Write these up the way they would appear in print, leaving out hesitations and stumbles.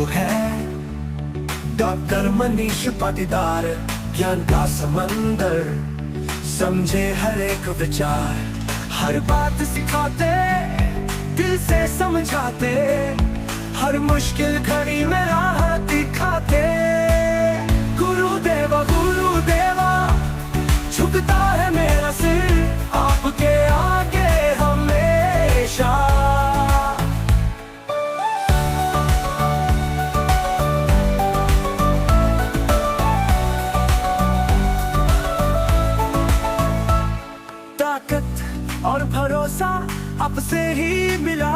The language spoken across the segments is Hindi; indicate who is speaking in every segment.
Speaker 1: है डॉक्टर मनीष पाटीदार। ज्ञान का समंदर, समझे हर एक विचार, हर बात सिखाते, दिल से समझाते, हर मुश्किल घड़ी में राह दिखाते। गुरुदेवा गुरुदेवा, झुकता है मेरा सिर आपके आगे हमेशा। ताकत और भरोसा आपसे ही मिला,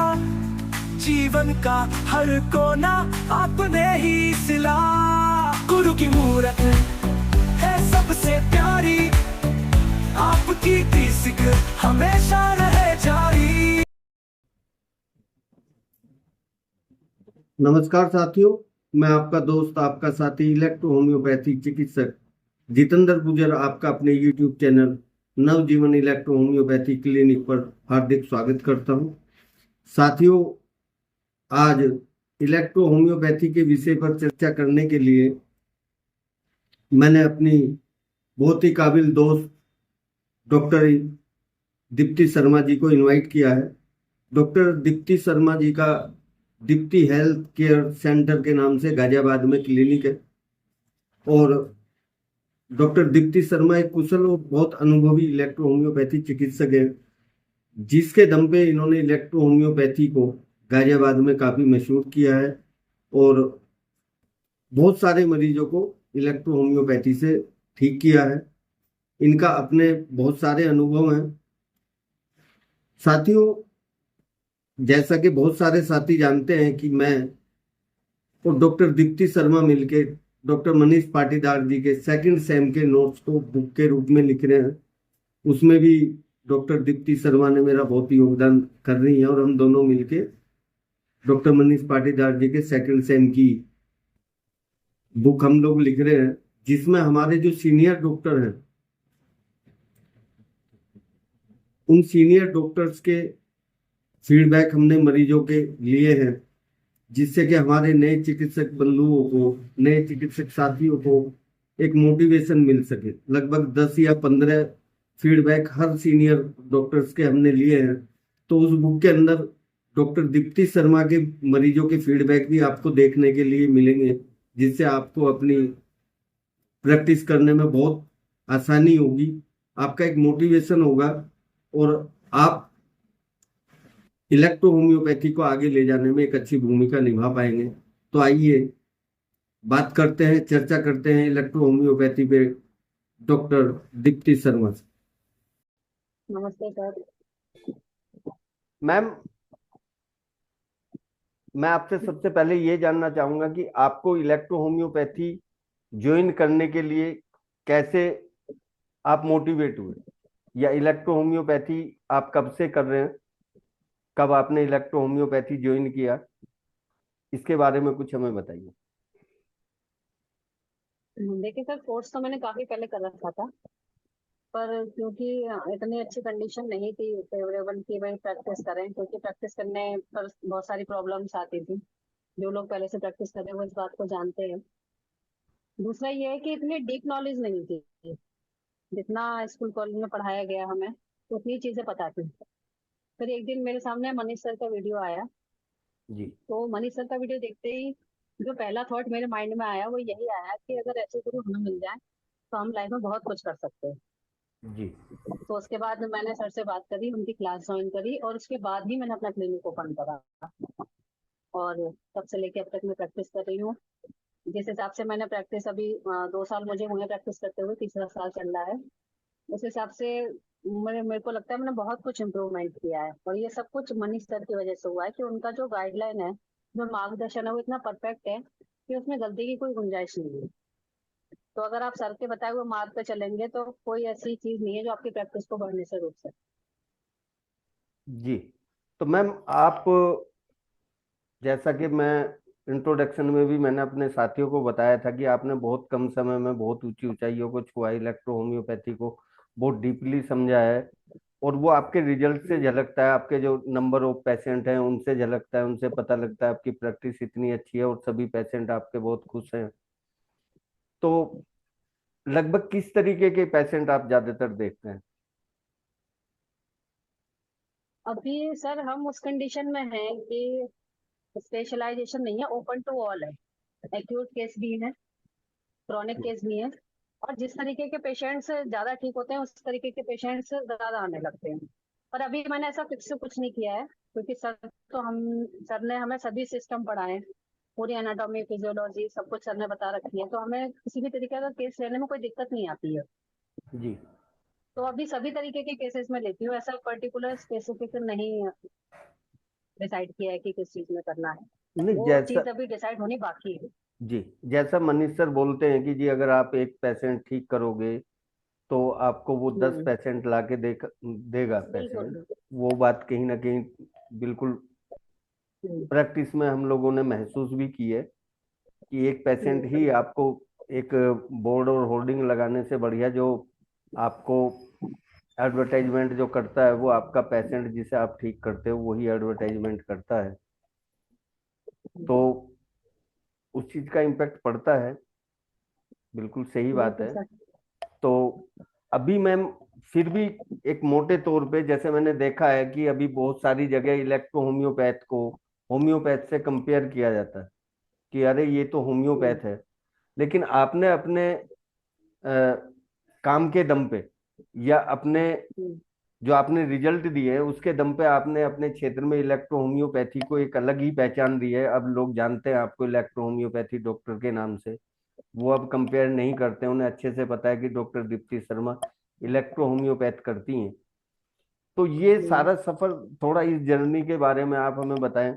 Speaker 1: जीवन का हर कोना आपने ही सिला। गुरु की मूरत है सबसे प्यारी, आपकी सिख हमेशा रहे जारी।
Speaker 2: नमस्कार साथियों, मैं आपका दोस्त, आपका साथी, इलेक्ट्रो होम्योपैथी चिकित्सक जितेंद्र गुजर आपका अपने YouTube चैनल नवजीवन इलेक्ट्रो होम्योपैथी क्लिनिक पर हार्दिक स्वागत करता हूं। साथियों, आज इलेक्ट्रो होम्योपैथी के विषय पर चर्चा करने के लिए मैंने अपनी बहुत ही काबिल दोस्त डॉक्टर दीप्ति शर्मा जी को इनवाइट किया है। डॉक्टर दीप्ति शर्मा जी का दीप्ति हेल्थ केयर सेंटर के नाम से गाजियाबाद में क्लिनिक है और डॉक्टर दीप्ति शर्मा एक कुशल और बहुत अनुभवी इलेक्ट्रो होम्योपैथी चिकित्सक है, जिसके दम पे इन्होंने इलेक्ट्रो होम्योपैथी को गाजियाबाद में काफ़ी मशहूर किया है और बहुत सारे मरीजों को इलेक्ट्रो होम्योपैथी से ठीक किया है। इनका अपने बहुत सारे अनुभव हैं। साथियों, जैसा कि बहुत सारे साथी जानते हैं कि मैं और डॉक्टर दीप्ति शर्मा मिलके डॉक्टर मनीष पाटीदार जी के सेकंड सेम के नोट्स को बुक के रूप में लिख रहे हैं। उसमें भी डॉक्टर दीप्ति शर्मा ने मेरा बहुत योगदान कर रही है और हम दोनों मिलके डॉक्टर मनीष पाटीदार जी के सेकंड सेम की बुक हम लोग लिख रहे हैं, जिसमें हमारे जो सीनियर डॉक्टर हैं उन सीनियर डॉक्टर्स के फीडबैक हमने मरीजों के लिए हैं, जिससे कि हमारे नए चिकित्सक बंधुओं को, नए चिकित्सक साथियों को एक मोटिवेशन मिल सके। लगभग 10 या 15 फीडबैक हर सीनियर डॉक्टर्स के हमने लिए हैं। तो उस बुक के अंदर डॉक्टर दीप्ति शर्मा के मरीजों के फीडबैक भी आपको देखने के लिए मिलेंगे, जिससे आपको अपनी प्रैक्टिस करने में बहुत आसानी होगी, आपका एक मोटिवेशन होगा और आप इलेक्ट्रो होम्योपैथी को आगे ले जाने में एक अच्छी भूमिका निभा पाएंगे। तो आइए बात करते हैं, चर्चा करते हैं इलेक्ट्रो होम्योपैथी पे डॉक्टर दीप्ति शर्मा से।
Speaker 3: नमस्ते सर।
Speaker 2: मैम, मैं आपसे सबसे पहले ये जानना चाहूंगा कि आपको इलेक्ट्रो होम्योपैथी ज्वाइन करने के लिए कैसे आप मोटिवेट हुए, या इलेक्ट्रो होम्योपैथी आप कब से कर रहे हैं, कब आपने इलेक्ट्रो होम्योपैथी ज्वाइन किया, इसके बारे में कुछ हमें बताइए।
Speaker 3: देखिए सर, कोर्स तो मैंने काफी पहले कर रखा था, पर क्योंकि इतनी अच्छी कंडीशन नहीं थी फेवरेबल कि भाई प्रैक्टिस करें, क्योंकि प्रैक्टिस करने पर बहुत सारी प्रॉब्लम्स आती थी। जो लोग पहले से प्रैक्टिस कर रहे हैं वो इस बात को जानते हैं। दूसरा ये है कि इतनी डीप नॉलेज नहीं थी, जितना स्कूल कॉलेज में पढ़ाया गया हमें उतनी चीजें पता थी। फिर एक दिन मेरे सामने मनीष सर का वीडियो आया
Speaker 2: जी।
Speaker 3: तो मनीष सर का वीडियो देखते ही जो पहला थॉट मेरे माइंड में आया वो यही आया कि अगर ऐसे गुरु हमें मिल जाए तो हम लाइफ में बहुत कुछ कर सकते हैं।
Speaker 2: जी।
Speaker 3: तो उसके बाद मैंने सर से बात करी, उनकी क्लास ज्वाइन करी और उसके बाद ही मैंने अपना क्लिनिक ओपन करा और तब से लेके अब तक मैं प्रैक्टिस कर रही हूँ। जिस हिसाब से मैंने प्रैक्टिस अभी 2 साल मुझे हुए प्रैक्टिस करते हुए, तीसरा साल चल रहा है, उस हिसाब से मेरे को लगता है मैंने बहुत कुछ इम्प्रूवमेंट किया है। और ये सब कुछ मनीष सर की वजह से हुआ है कि उनका जो गाइडलाइन है, जो मार्गदर्शन है, वो इतना परफेक्ट है कि उसमें गलती की कोई गुंजाइश नहीं है। तो अगर आप सर के बताए हुए मार्ग पे चलेंगे तो कोई ऐसी चीज नहीं है जो आपकी प्रैक्टिस को बढ़ने से रोक सके।
Speaker 2: जी। तो मैम, आप, जैसा कि मैं इंट्रोडक्शन में भी मैंने अपने साथियों को बताया था कि आपने बहुत कम समय में बहुत ऊंची ऊंचाइयों को छुआ, इलेक्ट्रो होम्योपैथी को बहुत डीपली समझा है। और वो आपके रिजल्ट से झलकता है, आपके जो नंबर ऑफ पेशेंट हैं उनसे झलकता है, उनसे पता लगता है आपकी प्रैक्टिस इतनी अच्छी है और सभी पेशेंट आपके बहुत खुश हैं। तो लगभग किस तरीके के पेशेंट आप ज्यादातर देखते हैं?
Speaker 3: अभी सर हम उस कंडीशन में हैं कि स्पेशलाइजेशन नहीं है, ओपन टू ऑल है। एक्यूट केस भी है, क्रॉनिक केस भी है, और जिस तरीके के पेशेंट्स ज्यादा ठीक होते हैं उस तरीके के पेशेंट्स ज्यादा आने लगते हैं। पर अभी मैंने ऐसा फिक्स कुछ नहीं किया है, क्योंकि सर ने हमें सभी सिस्टम पढ़ाए हैं, पूरी एनाटॉमी फिजियोलॉजी सब कुछ सर ने बता रखी है, तो हमें किसी भी तरीके का केस लेने में कोई दिक्कत नहीं आती है।
Speaker 2: जी।
Speaker 3: तो अभी सभी तरीके के केसेस में लेती हूँ, ऐसा पर्टिकुलर स्पेसिफिक नहीं डिसाइड किया है कि किस चीज में करना है।
Speaker 2: नहीं,
Speaker 3: वो
Speaker 2: जैसा,
Speaker 3: चीज अभी डिसाइड होनी बाकी है।
Speaker 2: जी, जैसा मनीष सर बोलते हैं कि जी अगर आप एक पेशेंट ठीक करोगे तो आपको वो 10
Speaker 3: हम्म।
Speaker 2: पेशेंट ला के देगा
Speaker 3: बिल्कुल
Speaker 2: पेशेंट।
Speaker 3: बिल्कुल।
Speaker 2: वो बात कहीं ना कहीं बिल्कुल
Speaker 3: हम्म।
Speaker 2: प्रैक्टिस में हम लोगों ने महसूस भी की है कि एक पेशेंट
Speaker 3: हम्म।
Speaker 2: ही आपको, एक बोर्ड और होर्डिंग लगाने से बढ़िया जो आपको एडवर्टाइजमेंट जो करता है, वो आपका पेशेंट जिसे आप ठीक करते हो वही एडवर्टाइजमेंट करता है। तो उस चीज का इम्पैक्ट पड़ता है, बिल्कुल सही बात
Speaker 3: बिल्कुल
Speaker 2: है।
Speaker 3: सर।
Speaker 2: तो अभी मैम, फिर भी एक मोटे तौर पे जैसे मैंने देखा है कि अभी बहुत सारी जगह इलेक्ट्रो होम्योपैथ को होम्योपैथ से कंपेयर किया जाता है कि अरे ये तो
Speaker 3: हम्म।
Speaker 2: होम्योपैथ है। लेकिन आपने अपने काम के दम पे या अपने
Speaker 3: हम्म।
Speaker 2: जो आपने रिजल्ट दिए हैं उसके दम पे आपने अपने क्षेत्र में इलेक्ट्रो होम्योपैथी को एक अलग ही पहचान दी है। अब लोग जानते हैं आपको इलेक्ट्रो होम्योपैथी डॉक्टर के नाम से। वो अब कंपेयर नहीं करते, उन्हें अच्छे से पता है कि doctor Deepti Sharma electro homeopath करती हैं। तो ये
Speaker 3: हम्म।
Speaker 2: सारा सफर, थोड़ा इस जर्नी के बारे में आप हमें बताएं।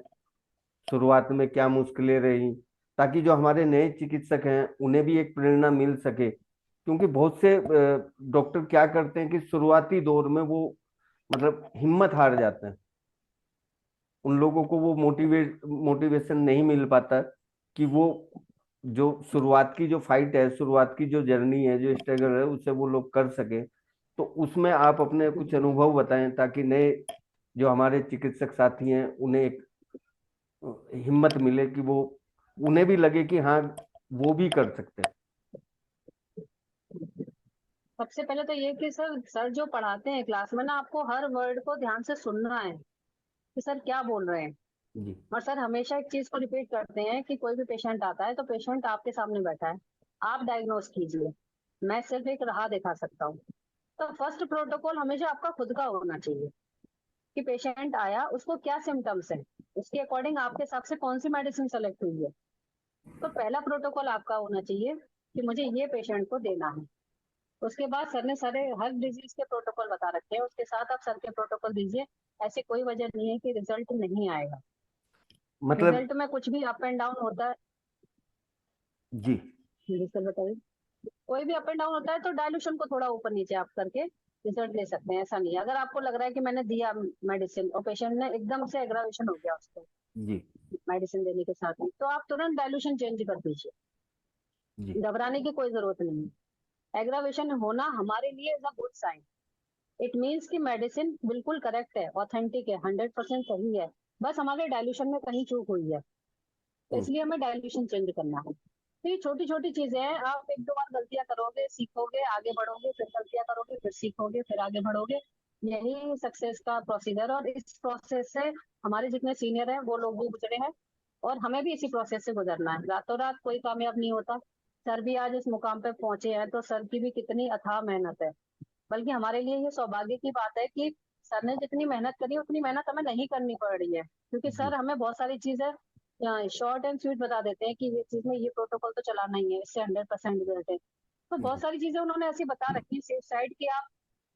Speaker 2: शुरुआत में क्या मुश्किलें रही, ताकि जो हमारे नए चिकित्सक हैं उन्हें भी एक प्रेरणा मिल सके, क्योंकि बहुत से डॉक्टर क्या करते हैं कि शुरुआती दौर में वो मतलब हिम्मत हार जाते हैं। उन लोगों को वो मोटिवेशन नहीं मिल पाता कि वो जो शुरुआत की जो फाइट है, शुरुआत की जो जर्नी है, जो स्ट्रगल है, उसे वो लोग कर सके। तो उसमें आप अपने कुछ अनुभव बताएं ताकि नए जो हमारे चिकित्सक साथी हैं उन्हें एक हिम्मत मिले कि वो, उन्हें भी लगे कि हाँ वो भी कर सकते हैं।
Speaker 3: सबसे पहले तो ये कि सर जो पढ़ाते हैं क्लास में ना, आपको हर वर्ड को ध्यान से सुनना है कि सर क्या बोल रहे हैं।
Speaker 2: जी।
Speaker 3: और सर हमेशा एक चीज को रिपीट करते हैं कि कोई भी पेशेंट आता है तो पेशेंट आपके सामने बैठा है, आप डायग्नोज कीजिए, मैं सिर्फ एक राह दिखा सकता हूँ। तो फर्स्ट प्रोटोकॉल हमेशा आपका खुद का होना चाहिए कि पेशेंट आया, उसको क्या सिम्टम्स है, उसके अकॉर्डिंग आपके हिसाब से कौन सी मेडिसिन सेलेक्ट हुई है। तो पहला प्रोटोकॉल आपका होना चाहिए कि मुझे ये पेशेंट को देना है। उसके बाद सर ने सारे हर डिजीज के प्रोटोकॉल बता रखे हैं, उसके साथ आप सर के प्रोटोकॉल दीजिए। ऐसी कोई वजह नहीं है कि रिजल्ट नहीं आएगा।
Speaker 2: मतलब,
Speaker 3: रिजल्ट में कुछ भी अप एंड डाउन होता है।
Speaker 2: जी
Speaker 3: जी सर बताइए। कोई भी अप एंड डाउन होता है तो डायलूशन को थोड़ा ऊपर नीचे आप करके रिजल्ट ले सकते हैं। ऐसा नहीं है, अगर आपको लग रहा है कि मैंने दिया मेडिसिन और पेशेंट ने एकदम से एग्रावेशन हो गया उसको
Speaker 2: जी
Speaker 3: मेडिसिन देने के साथ ही, तो आप तुरंत डायलूशन चेंज कर दीजिए।
Speaker 2: जी
Speaker 3: घबराने की कोई जरूरत नहीं है। एग्रावेशन होना हमारे लिए is a good sign. It means कि मेडिसिन बिल्कुल करेक्ट है, ऑथेंटिक है, 100% सही है, बस हमारे डायल्यूशन में कहीं चूक हुई है, तो
Speaker 2: हम्म,
Speaker 3: इसलिए हमें डायल्यूशन चेंज करना है। तो ये छोटी छोटी चीजें हैं, आप एक दो बार गलतियां करोगे, सीखोगे, आगे बढ़ोगे, फिर गलतियां करोगे, फिर सीखोगे, फिर आगे बढ़ोगे। यही सक्सेस का प्रोसीजर, और इस प्रोसेस से हमारे जितने सीनियर हैं वो लोग भी गुजरे हैं, और हमें भी इसी प्रोसेस से गुजरना है। रातों रात कोई कामयाब नहीं होता। सर भी आज इस मुकाम पे पहुंचे हैं तो सर की भी कितनी अथाह मेहनत है। बल्कि हमारे लिए ये सौभाग्य की बात है कि सर ने जितनी मेहनत करी उतनी मेहनत हमें नहीं करनी पड़ रही है, क्योंकि सर
Speaker 2: जी
Speaker 3: हमें बहुत सारी चीजें शॉर्ट एंड स्वीट बता देते हैं कि ये चीज में ये प्रोटोकॉल तो चलाना ही है, इससे 100% रिजल्ट है। तो बहुत
Speaker 2: जी
Speaker 3: सारी चीजें उन्होंने ऐसी बता रखी है सेफ साइड की, आप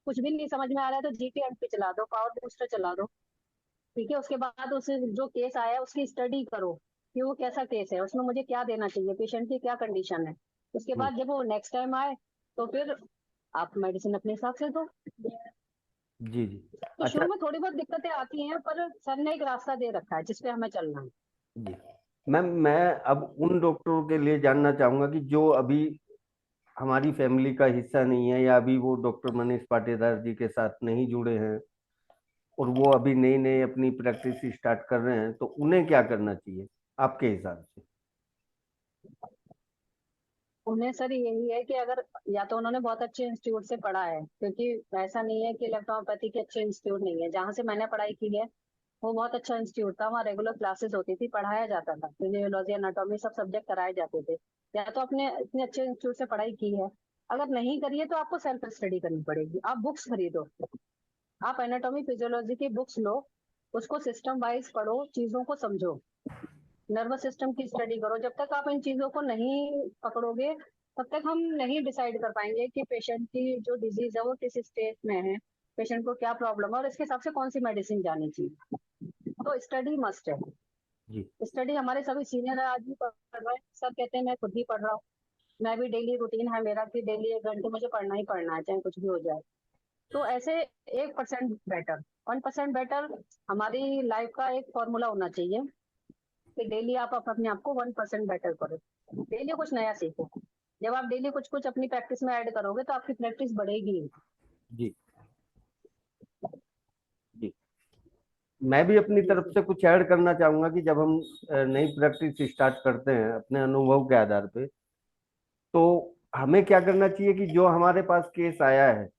Speaker 3: कुछ भी नहीं समझ में आ रहा है तो GTMP चला दो, पावर बूस्टर चला दो, ठीक है। उसके बाद उस जो केस आया है उसकी स्टडी करो कि वो कैसा केस है, उसमें मुझे क्या देना चाहिए, पेशेंट की क्या कंडीशन है। उसके
Speaker 2: हम्म,
Speaker 3: बाद जब वो नेक्स्ट टाइम आए तो फिर आप मेडिसिन अपने हिसाब से दो।
Speaker 2: जी जी।
Speaker 3: तो
Speaker 2: अच्छा।
Speaker 3: शुरू में थोड़ी बहुत दिक्कतें आती हैं, पर सर ने एक रास्ता दे रखा है जिसपे हमें चलना है।
Speaker 2: जी मैम, मैं अब उन डॉक्टरों के लिए जानना चाहूंगा कि जो अभी हमारी फैमिली का हिस्सा नहीं है, या अभी वो डॉक्टर मनीष पाटीदार जी के साथ नहीं जुड़े हैं और वो अभी नए नए अपनी प्रैक्टिस स्टार्ट कर रहे हैं, तो उन्हें क्या करना चाहिए आपके हिसाब से?
Speaker 3: उन्हें सर यही है कि अगर या तो उन्होंने बहुत अच्छे इंस्टीट्यूट से पढ़ा है, क्योंकि ऐसा नहीं है कि इलेक्ट्रोपैथी के अच्छे इंस्टीट्यूट नहीं है। जहाँ से मैंने पढ़ाई की है वो बहुत अच्छा इंस्टीट्यूट था, वहाँ रेगुलर क्लासेस होती थी, पढ़ाया जाता था, फिजियोलॉजी एनाटॉमी सब सब्जेक्ट कराए जाते थे। या तो आपने इतने अच्छे इंस्टीट्यूट से पढ़ाई की है, अगर नहीं करी है तो आपको सेल्फ स्टडी करनी पड़ेगी। आप बुक्स खरीदो, आप एनाटॉमी फिजियोलॉजी की बुक्स लो, उसको सिस्टम वाइज पढ़ो, चीजों को समझो, नर्वस सिस्टम की स्टडी करो। जब तक आप इन चीजों को नहीं पकड़ोगे तब तक हम नहीं डिसाइड कर पाएंगे कि पेशेंट की जो डिजीज है वो किस स्टेज में है, पेशेंट को क्या प्रॉब्लम है और इसके हिसाब से कौन सी मेडिसिन जानी चाहिए। तो स्टडी मस्ट है।
Speaker 2: जी
Speaker 3: स्टडी हमारे सभी सीनियर आज भी पढ़ रहे हैं, सब कहते हैं मैं खुद भी पढ़ रहा हूँ। मैं भी डेली रूटीन है मेरा कि डेली 1 घंटे मुझे पढ़ना ही पढ़ना है, चाहे कुछ भी हो जाए। तो ऐसे 1% बेटर, 1% बेटर हमारी लाइफ का एक फॉर्मूला होना चाहिए कि डेली आप अपने आप को 1% बेटर करो, डेली कुछ नया सीखो। जब आप डेली कुछ कुछ अपनी प्रैक्टिस में ऐड करोगे तो आपकी प्रैक्टिस बढ़ेगी।
Speaker 2: जी जी। मैं भी अपनी
Speaker 3: जी
Speaker 2: तरफ
Speaker 3: जी
Speaker 2: से कुछ ऐड करना चाहूंगा कि जब हम नई प्रैक्टिस स्टार्ट करते हैं अपने अनुभव के आधार पे, तो हमें क्या करना चाहिए कि जो हमारे पास केस आया है,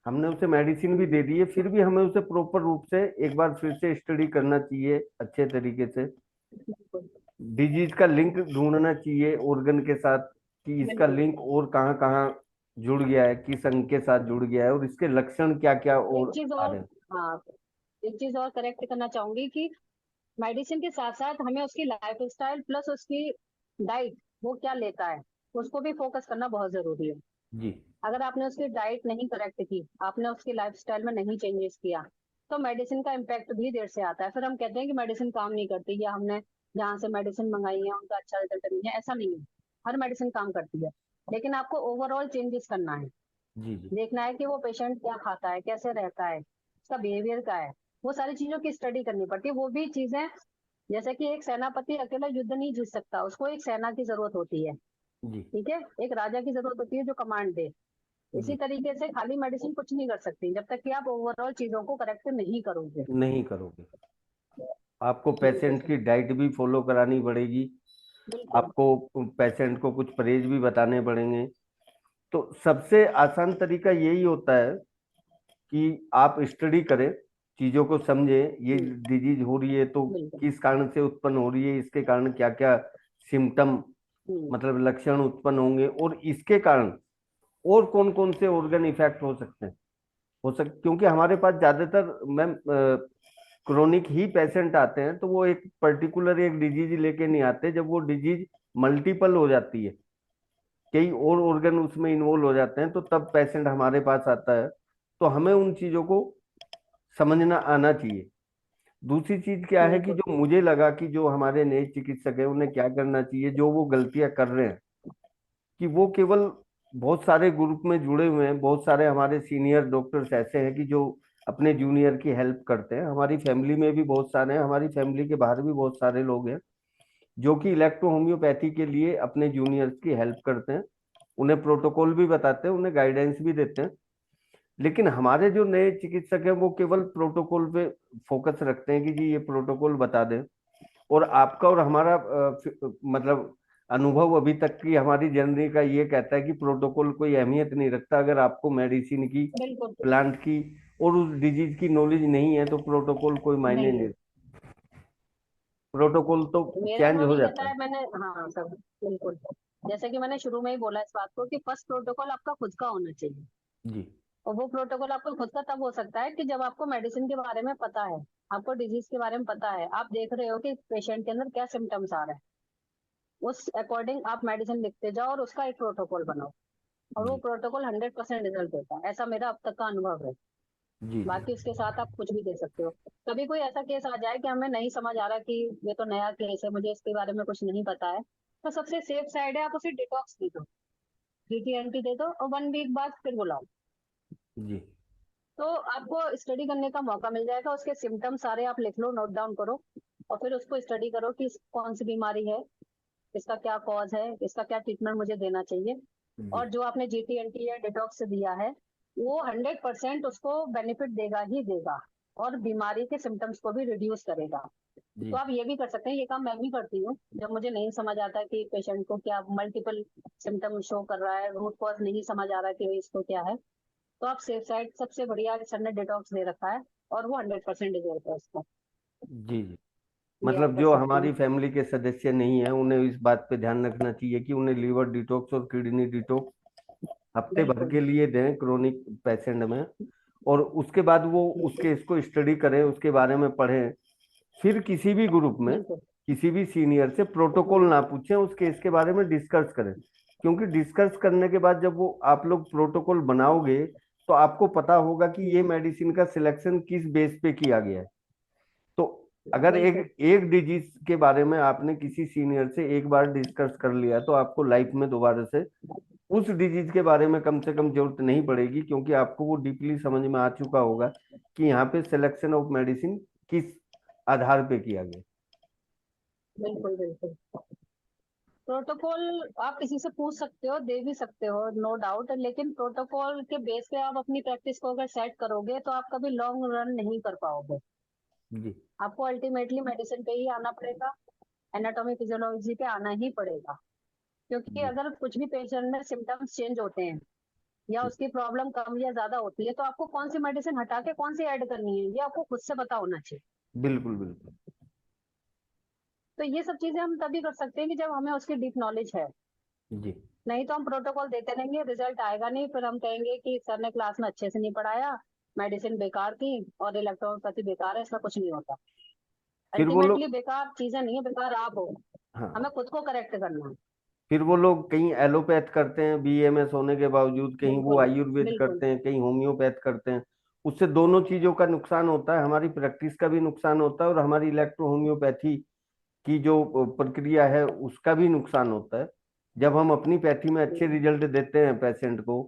Speaker 2: हमने उसे मेडिसिन भी दे दी है, फिर भी हमें उसे प्रॉपर रूप से एक बार फिर से स्टडी करना चाहिए अच्छे तरीके से।
Speaker 3: बिल्कुल
Speaker 2: डिजीज का लिंक ढूंढना चाहिए ऑर्गन के साथ, कि इसका
Speaker 3: बिल्कुल।
Speaker 2: लिंक और कहाँ कहाँ जुड़ गया है, किस अंग के साथ जुड़ गया है, और इसके लक्षण क्या क्या
Speaker 3: एक
Speaker 2: और
Speaker 3: चीज
Speaker 2: आ
Speaker 3: और,
Speaker 2: रहे हैं।
Speaker 3: हाँ, एक चीज और करेक्ट करना चाहूंगी कि मेडिसिन के साथ साथ हमें उसकी लाइफ स्टाइल प्लस उसकी डाइट, वो क्या लेता है, उसको भी फोकस करना बहुत जरूरी है।
Speaker 2: जी
Speaker 3: अगर आपने उसकी डाइट नहीं करेक्ट की, आपने उसकी लाइफस्टाइल में नहीं चेंजेस किया, तो मेडिसिन का इम्पैक्ट भी देर से आता है। फिर हम कहते हैं कि मेडिसिन काम नहीं करती, या हमने जहाँ से मेडिसिन मंगाई है उनका अच्छा रिजल्ट नहीं है। ऐसा नहीं है, हर मेडिसिन काम करती है, लेकिन आपको ओवरऑल चेंजेस करना है।
Speaker 2: जी जी
Speaker 3: देखना है कि वो पेशेंट क्या खाता है, कैसे रहता है, उसका बिहेवियर क्या है, वो सारी चीजों की स्टडी करनी पड़ती है। वो भी चीजें, जैसे कि एक सेनापति अकेला युद्ध नहीं जीत सकता, उसको एक सेना की जरूरत होती है।
Speaker 2: जी
Speaker 3: ठीक है, एक राजा की जरूरत होती है जो कमांड दे। इसी
Speaker 2: जी।
Speaker 3: तरीके से खाली मेडिसिन कुछ नहीं कर सकती जब तक कि आप ओवरऑल चीजों को करेक्ट नहीं करोगे।
Speaker 2: नहीं करोगे, आपको
Speaker 3: बिल्कुल
Speaker 2: पेशेंट
Speaker 3: सर।
Speaker 2: की डाइट भी फॉलो करानी पड़ेगी,
Speaker 3: बिल्कुल
Speaker 2: आपको पेशेंट को कुछ परहेज भी बताने पड़ेंगे। तो सबसे आसान तरीका यही होता है कि आप स्टडी करें, चीजों को समझें, ये
Speaker 3: हम्म,
Speaker 2: डिजीज हो रही है तो
Speaker 3: बिल्कुल।
Speaker 2: किस कारण से उत्पन्न हो रही है, इसके कारण क्या क्या सिम्टम
Speaker 3: हम्म,
Speaker 2: मतलब लक्षण उत्पन्न होंगे, और इसके कारण और कौन कौन से ऑर्गन इफेक्ट हो सकते हैं। क्योंकि हमारे पास ज्यादातर मैम क्रोनिक ही पेशेंट आते हैं, तो वो एक पर्टिकुलर एक डिजीज लेके नहीं आते। जब वो डिजीज मल्टीपल हो जाती है, कई और ऑर्गन उसमें इन्वॉल्व हो जाते हैं, तो तब पेशेंट हमारे पास आता है। तो हमें उन चीजों को समझना आना चाहिए। दूसरी चीज क्या है कि
Speaker 3: बिल्कुल
Speaker 2: जो मुझे लगा कि जो हमारे नए चिकित्सक हैं उन्हें क्या करना चाहिए, जो वो गलतियां कर रहे हैं कि वो केवल बहुत सारे ग्रुप में जुड़े हुए हैं। बहुत सारे हमारे सीनियर डॉक्टर्स ऐसे हैं कि जो अपने जूनियर की हेल्प करते हैं। हमारी फैमिली में भी बहुत सारे हैं, हमारी फैमिली के बाहर भी बहुत सारे लोग हैं जो कि इलेक्ट्रो होम्योपैथी के लिए अपने जूनियर्स की हेल्प करते हैं, उन्हें प्रोटोकॉल भी बताते हैं, उन्हें गाइडेंस भी देते हैं। लेकिन हमारे जो नए चिकित्सक हैं वो केवल प्रोटोकॉल पे फोकस रखते हैं कि जी ये प्रोटोकॉल बता दें। और आपका और हमारा मतलब अनुभव अभी तक की हमारी जनरी का ये कहता है कि प्रोटोकॉल कोई अहमियत नहीं रखता। अगर आपको मेडिसिन की,
Speaker 3: बिल्कुल।
Speaker 2: प्लांट की और उस डिजीज की नॉलेज नहीं है, तो प्रोटोकॉल कोई मायने
Speaker 3: नहीं
Speaker 2: नहीं।
Speaker 3: है,
Speaker 2: प्रोटोकॉल तो
Speaker 3: मेरा
Speaker 2: चेंज
Speaker 3: अनुभव
Speaker 2: हो
Speaker 3: ये कहता
Speaker 2: जाता है।
Speaker 3: है, मैंने, हाँ सर, बिल्कुल। जैसे कि मैंने शुरू में ही बोला इस बात को कि फर्स्ट प्रोटोकॉल आपका खुद का होना चाहिए।
Speaker 2: जी
Speaker 3: और वो प्रोटोकॉल आपको खुद का तब हो सकता है कि जब आपको मेडिसिन के बारे में पता है, आपको डिजीज के बारे में पता है, आप देख रहे हो कि पेशेंट के अंदर क्या सिम्टम्स आ रहे हैं, उस अकॉर्डिंग आप मेडिसिन लिखते जाओ और उसका एक प्रोटोकॉल बनाओ। और वो
Speaker 2: जी
Speaker 3: प्रोटोकॉल 100% रिजल्ट देता है, ऐसा मेरा अब तक का अनुभव है।
Speaker 2: जी जी
Speaker 3: बाकी उसके साथ आप कुछ भी दे सकते हो। कभी कोई ऐसा केस आ जाए कि हमें नहीं समझ आ रहा कि ये तो नया केस है, मुझे इसके बारे में कुछ नहीं पता है, तो सबसे सेफ साइड है आप उसे डिटॉक्स दे दो, GTNT दे दो और 1 वीक बाद फिर बुलाओ।
Speaker 2: जी
Speaker 3: तो आपको स्टडी करने का मौका मिल जाएगा, उसके सिम्टम्स सारे आप लिख लो, नोट डाउन करो, और फिर उसको स्टडी करो कि कौन सी बीमारी है, इसका क्या कॉज है, इसका क्या ट्रीटमेंट मुझे देना चाहिए।
Speaker 2: जी
Speaker 3: और जो आपने GT/NT या डिटॉक्स दिया है वो 100% उसको बेनिफिट देगा ही देगा, और बीमारी के सिम्टम्स को भी रिड्यूस करेगा। तो
Speaker 2: जी
Speaker 3: आप ये भी कर सकते हैं, ये काम मैं भी करती हूँ। जब मुझे नहीं समझ आता कि पेशेंट को क्या मल्टीपल सिम्टम शो कर रहा है, रूट कॉज नहीं समझ आ रहा कि इसको क्या है, तो आप सेफ साइड सबसे बढ़िया सर ने डिटॉक्स दे रखा है और वो 100% रिजल्ट है उसका।
Speaker 2: जी जी।
Speaker 3: ये आप
Speaker 2: मतलब
Speaker 3: कर
Speaker 2: जो
Speaker 3: सकते हैं।
Speaker 2: हमारी फैमिली के सदस्य नहीं है उन्हें इस बात पे ध्यान रखना चाहिए कि उन्हें लीवर डिटॉक्स और किडनी डिटॉक्स हफ्ते भर
Speaker 3: बिल्कुल
Speaker 2: के लिए दें क्रोनिक पेशेंट में, और उसके बाद वो उसके इसको स्टडी करें, उसके बारे में पढ़ें। फिर किसी भी ग्रुप में
Speaker 3: बिल्कुल।
Speaker 2: किसी भी सीनियर से प्रोटोकॉल ना पूछें, उस केस के बारे में डिस्कस करें। क्योंकि डिस्कस करने के बाद जब वो आप लोग प्रोटोकॉल बनाओगे तो आपको पता होगा कि ये मेडिसिन का सिलेक्शन किस बेस पे किया गया है। तो अगर एक
Speaker 3: बिल्कुल
Speaker 2: एक डिजीज के बारे में आपने किसी सीनियर से एक बार डिस्कस कर लिया तो आपको लाइफ में दोबारा से उस डिजीज के बारे में कम से कम जरूरत नहीं पड़ेगी, क्योंकि आपको वो डीपली समझ में आ चुका होगा कि यहाँ पे सिलेक्शन ऑफ मेडिसिन किस आधार पे किया गया।
Speaker 3: बिल्कुल बिल्कुल। प्रोटोकॉल आप किसी से पूछ सकते हो, दे भी सकते हो, नो डाउट, लेकिन प्रोटोकॉल के बेस पे आप अपनी प्रैक्टिस को अगर सेट करोगे तो आप कभी लॉन्ग रन नहीं कर पाओगे।
Speaker 2: जी
Speaker 3: आपको अल्टीमेटली मेडिसिन पे ही आना पड़ेगा, एनाटॉमी फिजियोलॉजी पे आना ही पड़ेगा। क्योंकि
Speaker 2: जी
Speaker 3: अगर कुछ भी पेशेंट में सिम्टम्स चेंज होते हैं या
Speaker 2: जी
Speaker 3: उसकी प्रॉब्लम कम या ज्यादा होती है, तो आपको कौन सी मेडिसिन हटा के कौन सी ऐड करनी है ये आपको खुद से पता होना चाहिए।
Speaker 2: बिल्कुल बिल्कुल।
Speaker 3: तो ये सब चीजें हम तभी कर सकते हैं कि जब हमें उसकी डीप नॉलेज है।
Speaker 2: जी
Speaker 3: नहीं तो हम प्रोटोकॉल देते रहेंगे, रिजल्ट आएगा नहीं, फिर हम कहेंगे कि सर ने क्लास में अच्छे से नहीं पढ़ाया, मेडिसिन बेकार थी और इलेक्ट्रोपैथी बेकार है, इसका कुछ नहीं होता।
Speaker 2: फिर वो लोग,
Speaker 3: अल्टीमेटली बेकार चीजें नहीं है, बेकार आप हो।
Speaker 2: हाँ,
Speaker 3: हमें खुद को करेक्ट करना है।
Speaker 2: फिर वो लोग कहीं एलोपैथ करते हैं BMS होने के बावजूद, कहीं वो
Speaker 3: बिल्कुल
Speaker 2: आयुर्वेद
Speaker 3: बिल्कुल।
Speaker 2: करते हैं, कहीं होम्योपैथ करते हैं। उससे दोनों चीजों का नुकसान होता है, हमारी प्रैक्टिस का भी नुकसान होता है और हमारी इलेक्ट्रो होम्योपैथी की जो प्रक्रिया है उसका भी नुकसान होता है। जब हम अपनी पैथी में अच्छे रिजल्ट देते हैं पेशेंट को,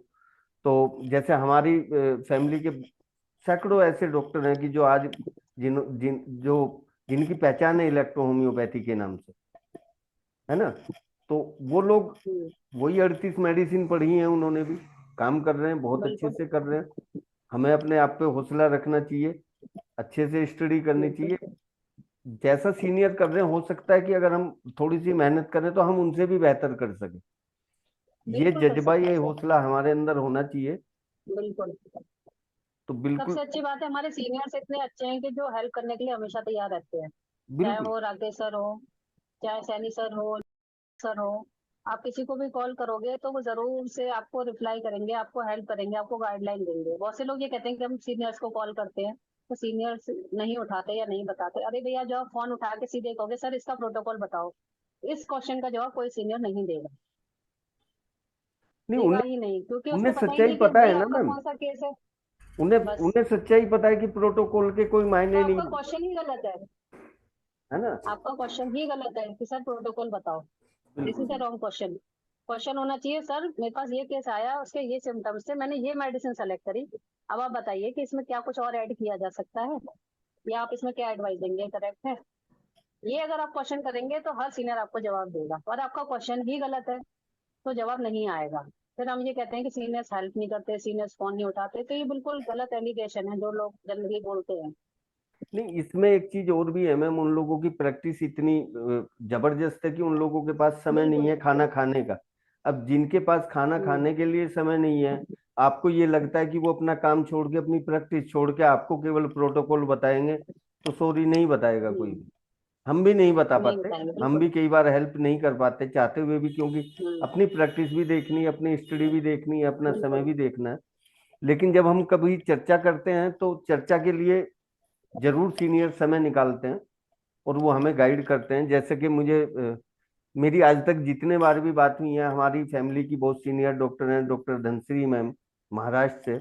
Speaker 2: तो जैसे हमारी फैमिली के सैकड़ों ऐसे डॉक्टर हैं कि जो आज जिन जिन जो जिनकी पहचान है इलेक्ट्रो होम्योपैथी के नाम से, है ना। तो वो लोग
Speaker 3: हम्म,
Speaker 2: वही 38 मेडिसिन पढ़ी हैं, उन्होंने भी काम कर रहे हैं, बहुत अच्छे
Speaker 3: बिल्कुल
Speaker 2: से कर रहे हैं। हमें अपने आप पे हौसला रखना चाहिए, अच्छे से स्टडी करनी
Speaker 3: बिल्कुल।
Speaker 2: चाहिए। जैसा सीनियर कर रहे हैं, हो सकता है कि अगर हम थोड़ी सी मेहनत करें तो हम उनसे भी बेहतर कर सकें। ये
Speaker 3: बिल्कुल कर
Speaker 2: जज्बा,
Speaker 3: सकते
Speaker 2: ये
Speaker 3: हैं सर।
Speaker 2: हौसला हमारे अंदर होना चाहिए।
Speaker 3: बिल्कुल।
Speaker 2: तो बिल्कुल
Speaker 3: सबसे अच्छी बात है हमारे सीनियर्स इतने अच्छे हैं कि जो हेल्प करने के लिए हमेशा तैयार रहते हैं। चाहे
Speaker 2: बिल्कुल।
Speaker 3: वो राकेश सर हो, चाहे सैनी सर हो, सर हो, आप किसी को भी कॉल करोगे तो वो जरूर से आपको रिप्लाई करेंगे, आपको हेल्प करेंगे, आपको गाइडलाइन देंगे। बहुत से लोग ये कहते हैं कि हम सीनियर्स को कॉल करते हैं तो सीनियर्स नहीं उठाते या नहीं बताते। अरे भैया, जो आप फोन उठा के सीधे कहोगे सर इसका प्रोटोकॉल बताओ, इस क्वेश्चन का जवाब कोई सीनियर नहीं देगा।
Speaker 2: नहीं,
Speaker 3: देगा
Speaker 2: उन्हें
Speaker 3: ही नहीं, क्योंकि
Speaker 2: उन्हें
Speaker 3: उसको पता ही
Speaker 2: सच्चाई
Speaker 3: नहीं कि
Speaker 2: पता
Speaker 3: भाई
Speaker 2: है ना
Speaker 3: आपका
Speaker 2: मैम।
Speaker 3: कौन सा केस है।
Speaker 2: उन्हें
Speaker 3: बस।
Speaker 2: उन्हें सच्चाई पता है कि प्रोटोकॉल के कोई
Speaker 3: तो
Speaker 2: मायने
Speaker 3: आपका
Speaker 2: नहीं,
Speaker 3: क्वेश्चन ही गलत है।
Speaker 2: है ना।
Speaker 3: आपका क्वेश्चन ही गलत है कि सर प्रोटोकॉल बताओ। दिस इज
Speaker 2: बिल्कुल
Speaker 3: द रॉन्ग क्वेश्चन। क्वेश्चन होना चाहिए सर मेरे पास ये केस आया, उसके ये सिम्टम्स थे, मैंने ये मेडिसिन सेलेक्ट करी, अब आप बताइए कि इसमें क्या कुछ और ऐड किया जा सकता है, या आप इसमें क्या एडवाइस देंगे, करेक्ट है। ये अगर आप क्वेश्चन करेंगे तो हर सीनियर आपको जवाब देगा, और आपका क्वेश्चन ही गलत है तो जवाब नहीं आएगा। फिर हम ये कहते हैं कि सीनियर्स हेल्प नहीं करते, सीनियर्स फोन नहीं उठाते, तो ये बिल्कुल गलत एलिगेशन है जो लोग जनरली बोलते हैं।
Speaker 2: नहीं, इसमें एक चीज और भी है मैम, उन लोगों की प्रैक्टिस इतनी जबरदस्त है कि उन लोगों के पास समय नहीं
Speaker 3: बिल्कुल।
Speaker 2: है खाना खाने का। अब जिनके पास खाना
Speaker 3: हम्म,
Speaker 2: खाने के लिए समय नहीं है, आपको ये लगता है कि वो अपना काम छोड़ के, अपनी प्रैक्टिस छोड़ के आपको केवल प्रोटोकॉल बताएंगे, तो सॉरी, नहीं बताएगा कोई
Speaker 3: हम्म,
Speaker 2: भी। हम भी नहीं बता
Speaker 3: नहीं
Speaker 2: पाते,
Speaker 3: बताएंगे
Speaker 2: हम
Speaker 3: बिल्कुल।
Speaker 2: भी कई बार हेल्प नहीं कर पाते चाहते हुए भी, क्योंकि
Speaker 3: हम्म,
Speaker 2: अपनी प्रैक्टिस भी देखनी है, अपनी स्टडी भी देखनी है, अपना समय
Speaker 3: बिल्कुल
Speaker 2: भी देखना है। लेकिन जब हम कभी चर्चा करते हैं तो चर्चा के लिए जरूर सीनियर समय निकालते हैं और वो हमें गाइड करते हैं। जैसे कि मेरी आज तक जितने बार भी बात हुई है, हमारी फैमिली की बहुत सीनियर डॉक्टर हैं, डॉक्टर धनश्री मैम, महाराष्ट्र से।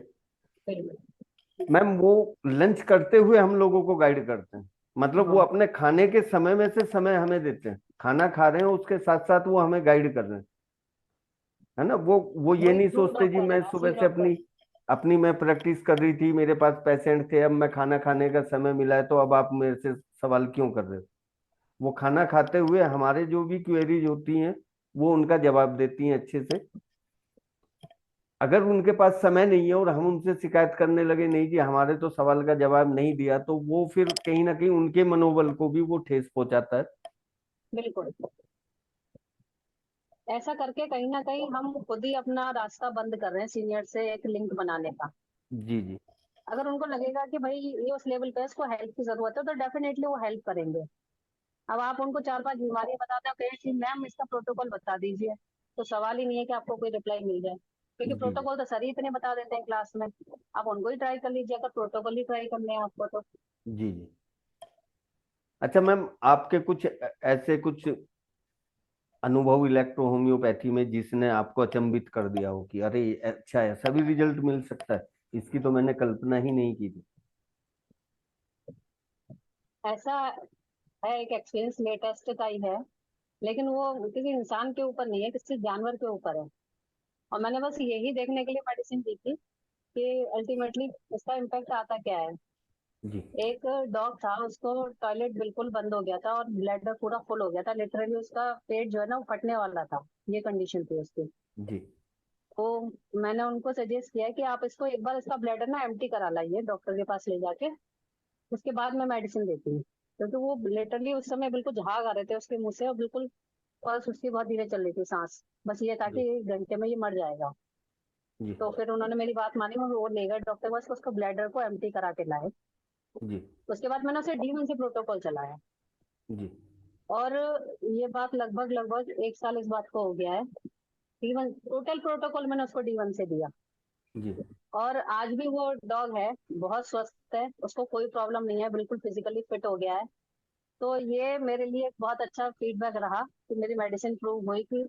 Speaker 3: बिल्कुल।
Speaker 2: मैम वो लंच करते हुए हम लोगों को गाइड करते हैं। मतलब वो
Speaker 3: हाँ,
Speaker 2: अपने खाने के समय में से समय हमें देते हैं, खाना खा रहे हैं उसके साथ साथ वो हमें गाइड कर रहे हैं, है ना। वो ये
Speaker 3: वही
Speaker 2: नहीं
Speaker 3: ट्रू
Speaker 2: सोचते जी
Speaker 3: डॉक्टर
Speaker 2: मैं
Speaker 3: है,
Speaker 2: सुबह
Speaker 3: असली
Speaker 2: से
Speaker 3: डॉक्टर।
Speaker 2: अपनी अपनी मैं प्रैक्टिस कर रही थी, मेरे पास पेशेंट थे, अब मैं खाना खाने का समय मिला है तो अब आप मेरे से सवाल क्यों कर रहे हो। वो खाना खाते हुए हमारे जो भी क्वेरीज होती हैं वो उनका जवाब देती हैं अच्छे से। अगर उनके पास समय नहीं है और हम उनसे शिकायत करने लगे, नहीं जी हमारे तो सवाल का जवाब नहीं दिया, तो वो फिर कहीं ना कहीं उनके मनोबल को भी वो ठेस पहुंचाता है।
Speaker 3: बिल्कुल। ऐसा करके कहीं ना कहीं हम खुद ही अपना रास्ता बंद कर रहे हैं सीनियर से एक लिंक बनाने का।
Speaker 2: जी जी।
Speaker 3: अगर उनको लगेगा कि भाई ये उस लेवल पे है, इसको हेल्प की जरूरत है, तो डेफिनेटली वो हेल्प करेंगे। अब आप उनको 4-5 बीमारियां बताते हो, कहे कि मैम इसका प्रोटोकॉल बता दीजिए, तो सवाल ही नहीं है कि आपको कोई रिप्लाई मिल जाए, क्योंकि
Speaker 2: जी
Speaker 3: प्रोटोकॉल तो सर ही इतने बता देते हैं क्लास में। आप उनको ही ट्राई कर लीजिए, अगर प्रोटोकॉल ही ट्राई करने हैं आपको तो।
Speaker 2: जी। जी। अच्छा मैम, आपके कुछ ऐसे कुछ अनुभव इलेक्ट्रो होम्योपैथी में जिसने आपको अचंभित कर दिया हो कि अरे अच्छा ऐसा भी रिजल्ट मिल सकता है, इसकी तो मैंने कल्पना ही नहीं की थी।
Speaker 3: ऐसा है, एक एक्सपीरियंस लेटेस्ट का ही है, लेकिन वो किसी इंसान के ऊपर नहीं है, किसी जानवर के ऊपर है। और मैंने बस यही देखने के लिए मेडिसिन दी थी कि अल्टीमेटली इसका इम्पैक्ट आता क्या है।
Speaker 2: जी
Speaker 3: एक डॉग था, उसको टॉयलेट बिल्कुल बंद हो गया था और ब्लैडर पूरा फुल हो गया था, लिटरली उसका पेट जो है ना वो फटने वाला था, ये कंडीशन थी उसकी।
Speaker 2: जी।
Speaker 3: तो मैंने उनको सजेस्ट किया कि आप इसको एक बार इसका ब्लैडर ना एम्प्टी करा लाइए डॉक्टर के पास ले जाके, उसके बाद मैं मेडिसिन देती हूँ। क्योंकि वो लिटरली उस समय बिल्कुल झाग आ रहे थे उसके मुंह से, और बिल्कुल पल्स उसकी बहुत धीरे चल रही थी, सांस बस ये था
Speaker 2: जी
Speaker 3: कि 1 घंटे में ये मर जाएगा।
Speaker 2: जी।
Speaker 3: तो फिर उन्होंने मेरी बात मानी, वो ले गए डॉक्टर के पास, उसको ब्लैडर को एम्प्टी करा के लाए।
Speaker 2: जी
Speaker 3: उसके बाद मैंने उसे D1 से प्रोटोकॉल चलाया।
Speaker 2: जी।
Speaker 3: और ये बात लगभग लगभग 1 साल इस बात को हो गया है। D1 टोटल प्रोटोकॉल मैंने उसको D1 से दिया।
Speaker 2: जी
Speaker 3: और आज भी वो डॉग है, बहुत स्वस्थ है, उसको कोई प्रॉब्लम नहीं है, बिल्कुल फिजिकली फिट हो गया है। तो ये मेरे लिए एक बहुत अच्छा फीडबैक रहा कि मेरी मेडिसिन प्रूव हुई कि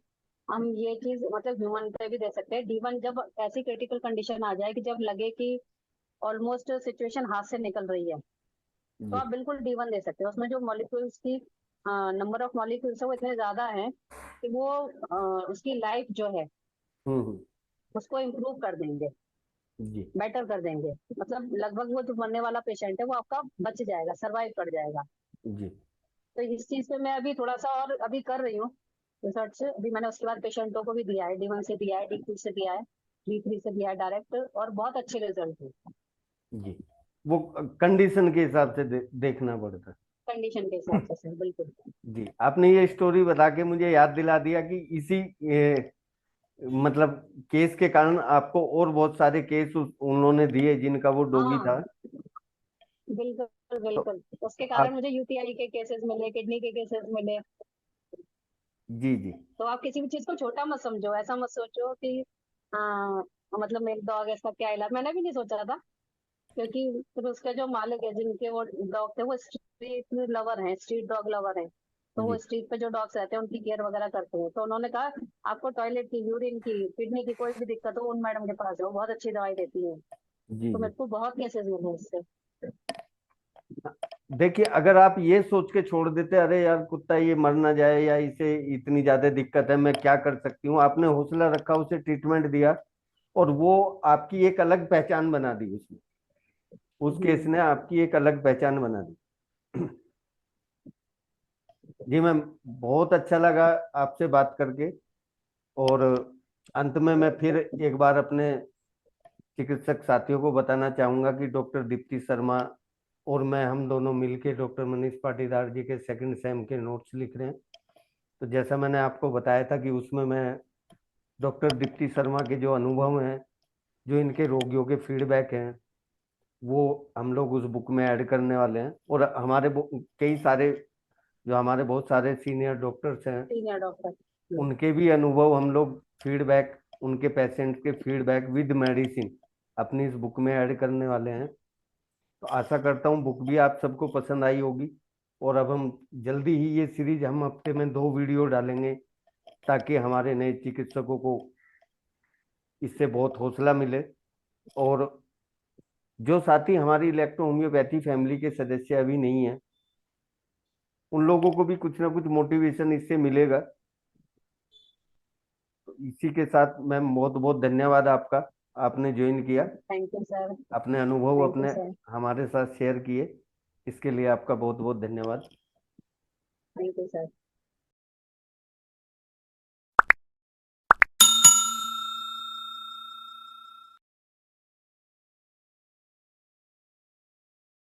Speaker 3: हम ये चीज मतलब ह्यूमन पे भी दे सकते हैं। D1 जब ऐसी क्रिटिकल कंडीशन आ जाए कि जब लगे कि ऑलमोस्ट सिचुएशन हाथ से निकल रही है, तो
Speaker 2: जी।
Speaker 3: आप बिल्कुल D1 दे सकते हो। उसमें जो मॉलिक्यूल्स की नंबर ऑफ मॉलिक्यूल्स है वो इतने ज्यादा हैं कि वो उसकी लाइफ जो है
Speaker 2: हम्म।
Speaker 3: उसको इम्प्रूव कर देंगे,
Speaker 2: जी
Speaker 3: बेटर कर देंगे। मतलब लगभग वो जो मरने वाला पेशेंट है वो आपका बच जाएगा, सरवाइव कर जाएगा।
Speaker 2: जी।
Speaker 3: तो इस चीज पे मैं अभी थोड़ा सा और अभी कर रही हूँ रिसर्च। अभी मैंने उसके बाद पेशेंटों को भी दिया है, D1 से दिया है, D2 से दिया है, D3 से दिया है डायरेक्ट, और बहुत अच्छे रिजल्ट है।
Speaker 2: जी। वो कंडीशन के हिसाब से देखना पड़ता
Speaker 3: कंडीशन के हिसाब
Speaker 2: है।
Speaker 3: से सर, बिल्कुल।
Speaker 2: जी, आपने ये स्टोरी बता के मुझे याद दिला दिया कि इसी मतलब केस के कारण आपको और बहुत सारे केस उन्होंने दिए जिनका वो डोगी
Speaker 3: हाँ,
Speaker 2: था।
Speaker 3: बिल्कुल
Speaker 2: तो
Speaker 3: बिल्कुल, उसके कारण
Speaker 2: आप।
Speaker 3: मुझे UTI के केसेस मिले, किडनी के केसेस मिले।
Speaker 2: जी जी।
Speaker 3: तो आप किसी भी चीज को छोटा मत समझो, ऐसा मत सोचो कि मतलब मेरे डॉग ऐसा क्या इलाज, मैंने भी नहीं सोचा था। क्योंकि फिर उसके जो मालिक है जिनके वो डॉग थे, वो स्ट्रीट लवर हैं, स्ट्रीट डॉग लवर हैं। तो वो
Speaker 2: जी
Speaker 3: स्ट्रीट पे जो डॉग्स रहते हैं उनकी केयर वगैरह करते हैं। तो उन्होंने कहा आपको टॉयलेट की, यूरिन की, किडनी की कोई भी दिक्कत हो उन मैडम के पास जाओ, बहुत अच्छी दवाई देती है।
Speaker 2: जी।
Speaker 3: तो
Speaker 2: जी।
Speaker 3: मेरे को बहुत केसेस मिले इससे।
Speaker 2: देखिए, अगर आप ये सोच के छोड़ देते अरे यार कुत्ता ये मर ना जाए या इसे इतनी ज्यादा दिक्कत है मैं क्या कर सकती हूँ, आपने हौसला रखा, उसे ट्रीटमेंट दिया और वो आपकी एक अलग पहचान बना दी उसने। उस केस
Speaker 3: हम्म,
Speaker 2: ने आपकी एक अलग पहचान बना दी। जी मैम, बहुत अच्छा लगा आपसे बात करके। और अंत में मैं फिर एक बार अपने चिकित्सक साथियों को बताना चाहूंगा कि डॉक्टर दीप्ति शर्मा और मैं, हम दोनों मिलके डॉक्टर मनीष पाटीदार जी के सेकंड सेम के नोट्स लिख रहे हैं। तो जैसा मैंने आपको बताया था कि उसमें मैं डॉक्टर दीप्ति शर्मा के जो अनुभव हैं, जो इनके रोगियों के फीडबैक हैं, वो हम लोग उस बुक में ऐड करने वाले हैं। और हमारे कई सारे जो हमारे बहुत सारे सीनियर डॉक्टर्स हैं,
Speaker 3: सीनियर डॉक्टर।
Speaker 2: उनके भी अनुभव हम लोग फीडबैक, उनके पेशेंट के फीडबैक विद मेडिसिन अपनी इस बुक में ऐड करने वाले हैं। तो आशा करता हूँ बुक भी आप सबको पसंद आई होगी। और अब हम जल्दी ही ये सीरीज हम हफ्ते में 2 वीडियो डालेंगे ताकि हमारे नए चिकित्सकों को इससे बहुत हौसला मिले। और जो साथी हमारी इलेक्ट्रो होम्योपैथी फैमिली के सदस्य अभी नहीं है, उन लोगों को भी कुछ ना कुछ मोटिवेशन इससे मिलेगा। तो इसी के साथ मैम बहुत बहुत धन्यवाद आपका, आपने ज्वाइन किया,
Speaker 3: थैंक यू सर।
Speaker 2: अपने अनुभव
Speaker 3: थैंक यू
Speaker 2: अपने
Speaker 3: सर।
Speaker 2: हमारे साथ शेयर किए। इसके लिए आपका बहुत बहुत धन्यवाद।
Speaker 3: Thank you sir.